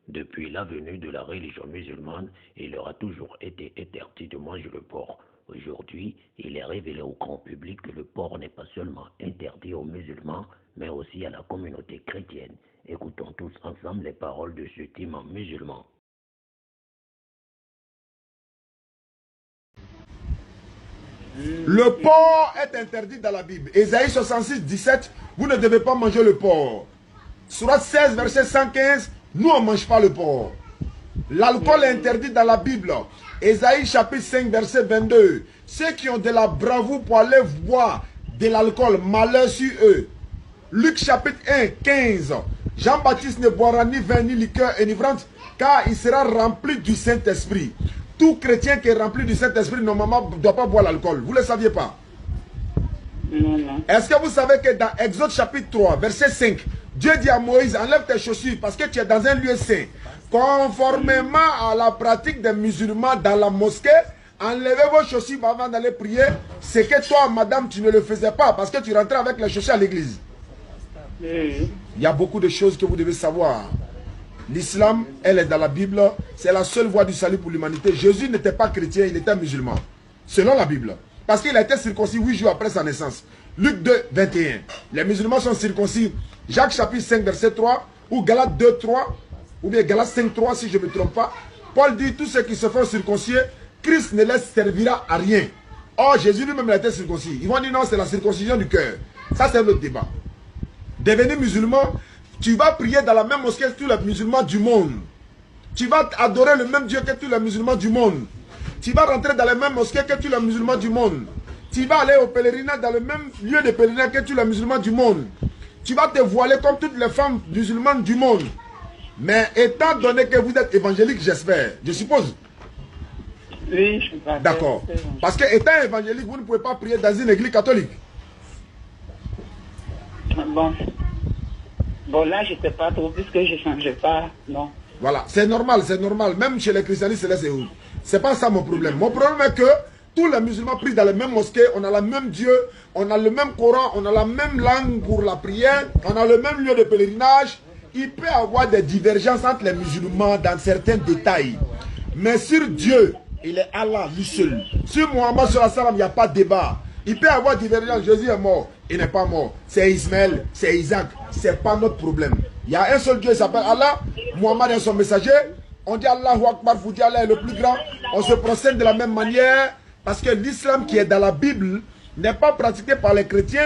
Depuis la venue de la religion musulmane, il leur a toujours été interdit de manger le porc. Aujourd'hui, il est révélé au grand public que le porc n'est pas seulement interdit aux musulmans, mais aussi à la communauté chrétienne. Écoutons tous ensemble les paroles de ce imam musulman. Le porc est interdit dans la Bible. Ésaïe 66, 17, vous ne devez pas manger le porc. Sourate 16, verset 115, nous on ne mange pas le porc. L'alcool est interdit dans la Bible. Ésaïe chapitre 5, verset 22. Ceux qui ont de la bravoure pour aller boire de l'alcool, malheur sur eux. Luc chapitre 1, 15. Jean-Baptiste ne boira ni vin ni liqueur enivrante, car il sera rempli du Saint-Esprit. Tout chrétien qui est rempli du Saint-Esprit, normalement, ne doit pas boire l'alcool. Vous ne le saviez pas? Non. Est-ce que vous savez que dans Exode chapitre 3, verset 5, Dieu dit à Moïse, enlève tes chaussures parce que tu es dans un lieu saint. Conformément à la pratique des musulmans dans la mosquée, enlevez vos chaussures avant d'aller prier. C'est que toi, madame, tu ne le faisais pas parce que tu rentrais avec les chaussures à l'église. Il y a beaucoup de choses que vous devez savoir. L'islam, elle est dans la Bible. C'est la seule voie du salut pour l'humanité. Jésus n'était pas chrétien, il était musulman. Selon la Bible. Parce qu'il a été circoncis 8 jours après sa naissance. Luc 2, 21. Les musulmans sont circoncis. Jacques chapitre 5, verset 3. Ou Galates 2, 3. Ou bien Galates 5, 3 si je ne me trompe pas. Paul dit, tous ceux qui se font circoncier, Christ ne les servira à rien. Or, Jésus lui-même a été circoncis. Ils vont dire non, c'est la circoncision du cœur. Ça, c'est un autre débat. Devenir musulman, tu vas prier dans la même mosquée que tous les musulmans du monde. Tu vas adorer le même Dieu que tous les musulmans du monde. Tu vas rentrer dans les mêmes mosquées que tous les musulmans du monde. Tu vas aller au pèlerinage dans le même lieu de pèlerinage que tous les musulmans du monde. Tu vas te voiler comme toutes les femmes musulmanes du monde. Mais étant donné que vous êtes évangélique, j'espère, je suppose. Oui, je suis pas d'accord. Parce que étant évangélique, vous ne pouvez pas prier dans une église catholique. Bon, là, je ne sais pas trop, puisque je ne changeais pas, non. Voilà, c'est normal, c'est normal. Même chez les christianistes, c'est pas ça mon problème. Mon problème est que tous les musulmans prient dans les mêmes mosquées, on a le même Dieu, on a le même Coran, on a la même langue pour la prière, on a le même lieu de pèlerinage. Il peut y avoir des divergences entre les musulmans dans certains détails. Mais sur Dieu, il est Allah, lui seul. Sur Mohammed, il n'y a pas de débat. Il peut y avoir divergence, Jésus est mort, il n'est pas mort. C'est Ismaël, c'est Isaac, c'est pas notre problème. Il y a un seul Dieu, il s'appelle Allah. Mohammed est son messager. On dit Allahu Akbar, vous dites Allah est le plus grand. On se procède de la même manière parce que l'islam qui est dans la Bible n'est pas pratiqué par les chrétiens.